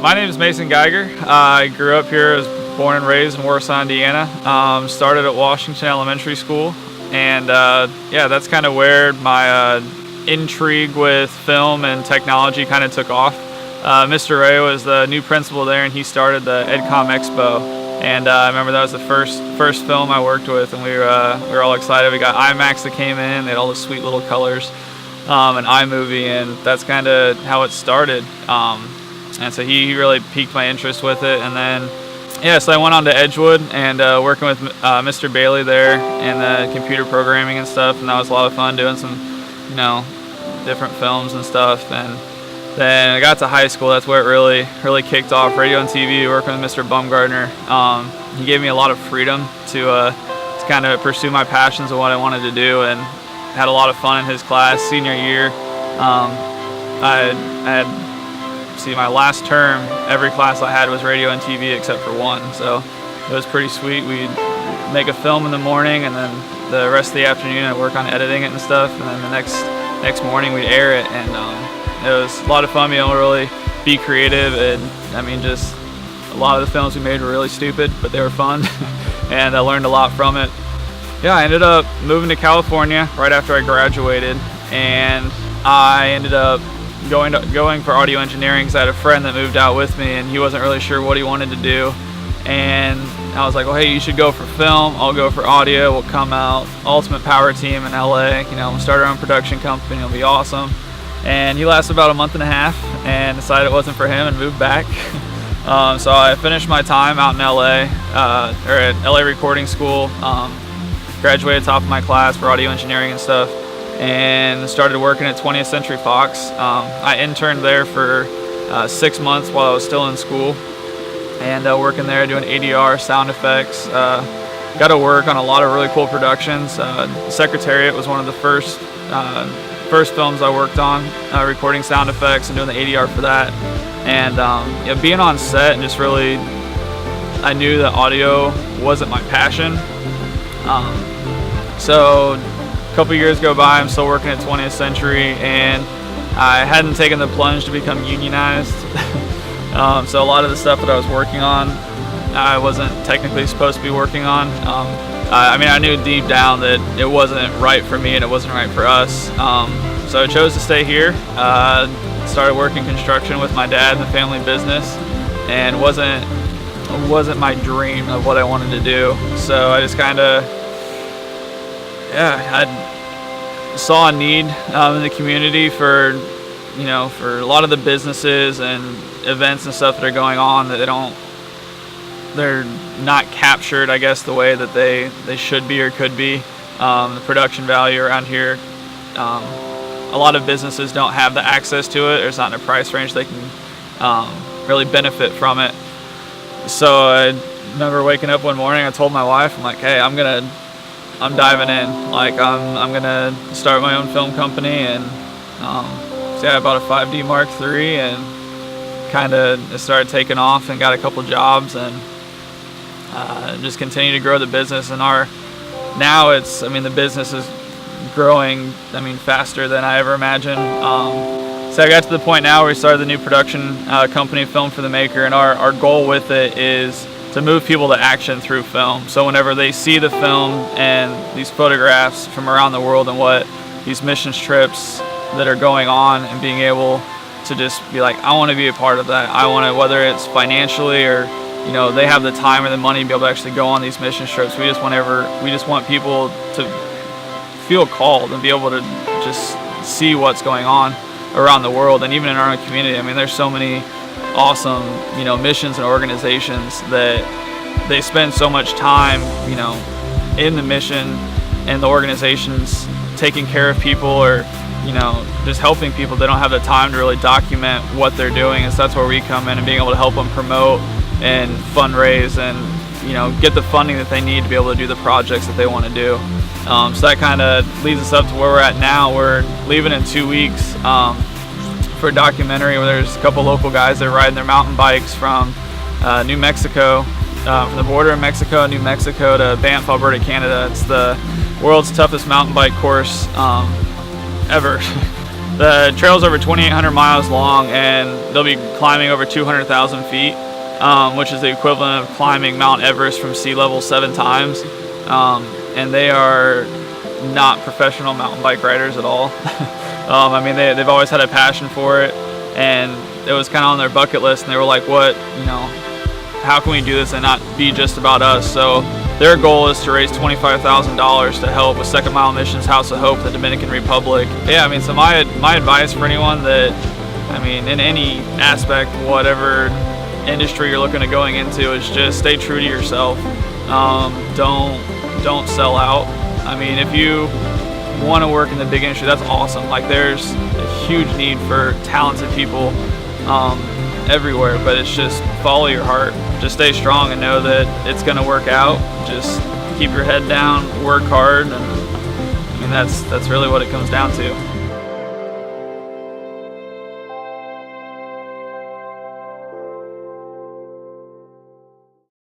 My name is Mason Geiger. I grew up here, I was born and raised in Warsaw, Indiana. Started at Washington Elementary School, and yeah, that's kind of where my intrigue with film and technology kind of took off. Mr. Ray was the new principal there, and he started the EdCom Expo. And I remember that was the first film I worked with, and we were all excited. We got IMAX that came in; they had all the sweet little colors, and iMovie, and that's kind of how it started. And so he really piqued my interest with it, and then yeah, so I went on to Edgewood and working with Mr. Bailey there and the computer programming and stuff, and that was a lot of fun doing some, different films and stuff. And then I got to high school. That's where it really kicked off. Radio and TV, working with Mr. Bumgardner. He gave me a lot of freedom to kind of pursue my passions of what I wanted to do, and had a lot of fun in his class. Senior year, I had my last term, every class I had was radio and TV except for one, so it was pretty sweet. We'd make a film in the morning, and then the rest of the afternoon I'd work on editing it and stuff, and then the next morning we'd air it, and it was a lot of fun being able to really be creative. And I mean, just a lot of the films we made were really stupid, but they were fun, and I learned a lot from it. Yeah, I ended up moving to California right after I graduated, and I ended up going for audio engineering because I had a friend that moved out with me, and he wasn't really sure what he wanted to do. And I was like, well, hey, you should go for film, I'll go for audio, we'll come out, Ultimate Power Team in LA, we'll start our own production company, it'll be awesome. And he lasted about a month and a half and decided it wasn't for him and moved back. So I finished my time out in LA, or at LA Recording School, graduated top of my class for audio engineering and stuff, and started working at 20th Century Fox. I interned there for 6 months while I was still in school, and working there doing ADR, sound effects. Got to work on a lot of really cool productions. Secretariat was one of the first films I worked on, recording sound effects and doing the ADR for that. And being on set, and just really, I knew that audio wasn't my passion. So a couple years go by, I'm still working at 20th Century, and I hadn't taken the plunge to become unionized. So a lot of the stuff that I was working on, I wasn't technically supposed to be working on. I knew deep down that it wasn't right for me and it wasn't right for us. So I chose to stay here. Started working construction with my dad in the family business, and it wasn't my dream of what I wanted to do. So I just kind of, I saw a need in the community for a lot of the businesses and events and stuff that are going on that they're not captured, I guess, the way that they should be or could be. The production value around here, a lot of businesses don't have the access to it. There's not in a price range they can really benefit from it. So I remember waking up one morning, I told my wife, I'm like, hey, I'm diving in. Like, I'm gonna start my own film company. And so yeah, I bought a 5D Mark III, and kind of started taking off and got a couple jobs, and just continue to grow the business. And now the business is growing, faster than I ever imagined. So I got to the point now where we started the new production company, Film for the Maker, and our goal with it is to move people to action through film. So whenever they see the film and these photographs from around the world and what these missions trips that are going on, and being able to just be like, I want to be a part of that. I want to, whether it's financially or they have the time or the money to be able to actually go on these mission trips. We just want people to feel called and be able to just see what's going on around the world, and even in our own community. There's so many awesome missions and organizations that they spend so much time in the mission and the organizations taking care of people, or just helping people. They don't have the time to really document what they're doing, and so that's where we come in, and being able to help them promote and fundraise and get the funding that they need to be able to do the projects that they want to do. So that kind of leads us up to where we're at now. We're leaving in 2 weeks for a documentary where there's a couple local guys that are riding their mountain bikes from New Mexico, from the border of Mexico and New Mexico to Banff, Alberta, Canada. It's the world's toughest mountain bike course ever. The trail's over 2,800 miles long, and they'll be climbing over 200,000 feet, which is the equivalent of climbing Mount Everest from sea level 7 times. And they are not professional mountain bike riders at all. I mean, they've always had a passion for it, and it was kind of on their bucket list, and they were like, what, how can we do this and not be just about us? So their goal is to raise $25,000 to help with Second Mile Missions House of Hope, the Dominican Republic. Yeah, I mean, so my advice for anyone that, in any aspect, whatever industry you're looking at going into, is just stay true to yourself. Don't sell out. I mean, if you want to work in the big industry, that's awesome. Like, there's a huge need for talented people everywhere, but it's just follow your heart. Just stay strong and know that it's going to work out. Just keep your head down, work hard, and that's really what it comes down to.